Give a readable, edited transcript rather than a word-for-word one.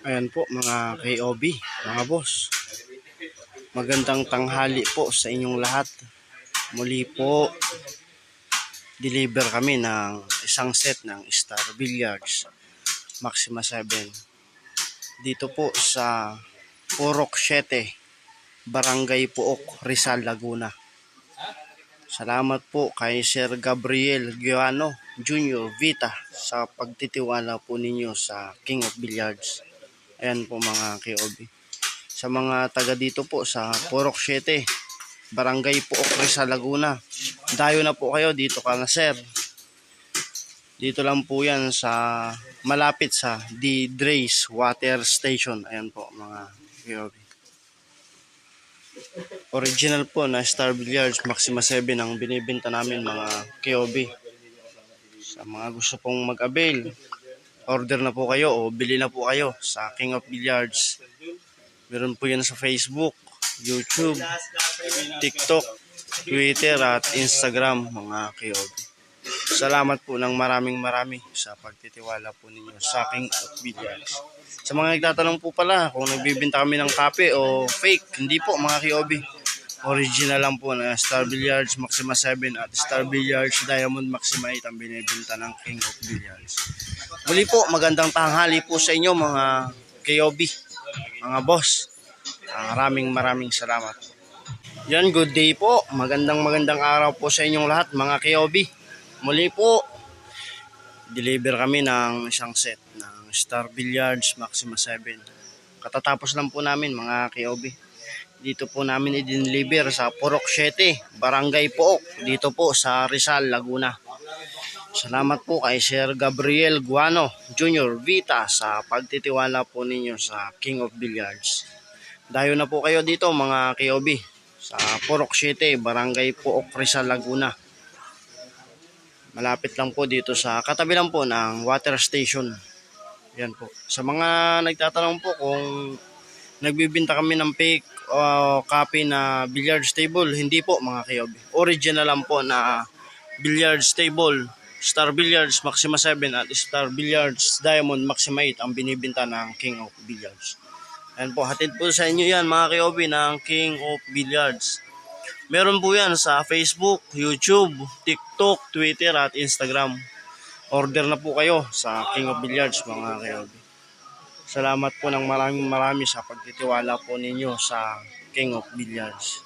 Ayan po mga KOB, mga boss. Magandang tanghali po sa inyong lahat. Muli po, deliver kami ng isang set ng Star Billiards Maxima 7. Dito po sa Purok 7, Barangay Puok, Rizal, Laguna. Salamat po kay Sir Gabriel Giano Jr. Vita sa pagtitiwala po ninyo sa King of Billiards. Ayan po mga KOB. Sa mga taga dito po sa Purok 7, Barangay Puok, Rizal, Laguna. Dayo na po kayo dito ka na sir. Dito lang po yan sa malapit sa D. Dre's Water Station. Ayan po mga KOB. Original po na Star Billiards Maxima 7 ang binibenta namin mga KOB. Sa mga gusto pong mag-avail, order na po kayo o bili na po kayo sa King of Billiards. Meron po yan sa Facebook, YouTube, TikTok, Twitter at Instagram mga KOB. Salamat po ng maraming sa pagtitiwala po ninyo sa King of Billiards. Sa mga nagtatanong po pala kung nagbibenta kami ng kape o fake, hindi po mga KOB. Original lang po na Star Billiards Maxima 7 at Star Billiards Diamond Maxima 8 ang binibenta ng King of Billiards. Muli po, magandang tanghali po sa inyo mga KOB, mga boss. Maraming salamat. Yan, good day po. Magandang araw po sa inyong lahat mga KOB. Muli po, deliver kami ng isang set ng Star Billiards Maxima 7. Katatapos lang po namin mga KOB. Dito po namin i-deliver sa Purok 7, Barangay Puok, dito po sa Rizal, Laguna. Salamat po kay Sir Gabriel Guano Jr. Vita sa pagtitiwala po ninyo sa King of Billiards. Dayo na po kayo dito mga KOB sa Purok 7, Barangay Puok, Rizal, Laguna. Malapit lang po dito sa katabi lang po ng water station. Yan po. Sa mga nagtatanong po kung nagbibinta kami ng fake copy na billiards table, hindi po mga KOB. Original lang po na billiards table, Star Billiards Maxima 7 at Star Billiards Diamond Maxima 8 ang binibinta ng King of Billiards. Ayan po, hatid po sa inyo yan mga KOB ng King of Billiards. Meron po yan sa Facebook, YouTube, TikTok, Twitter at Instagram. Order na po kayo sa King of Billiards mga KOB. Salamat po ng marami sa pagtitiwala po ninyo sa King of Billiards.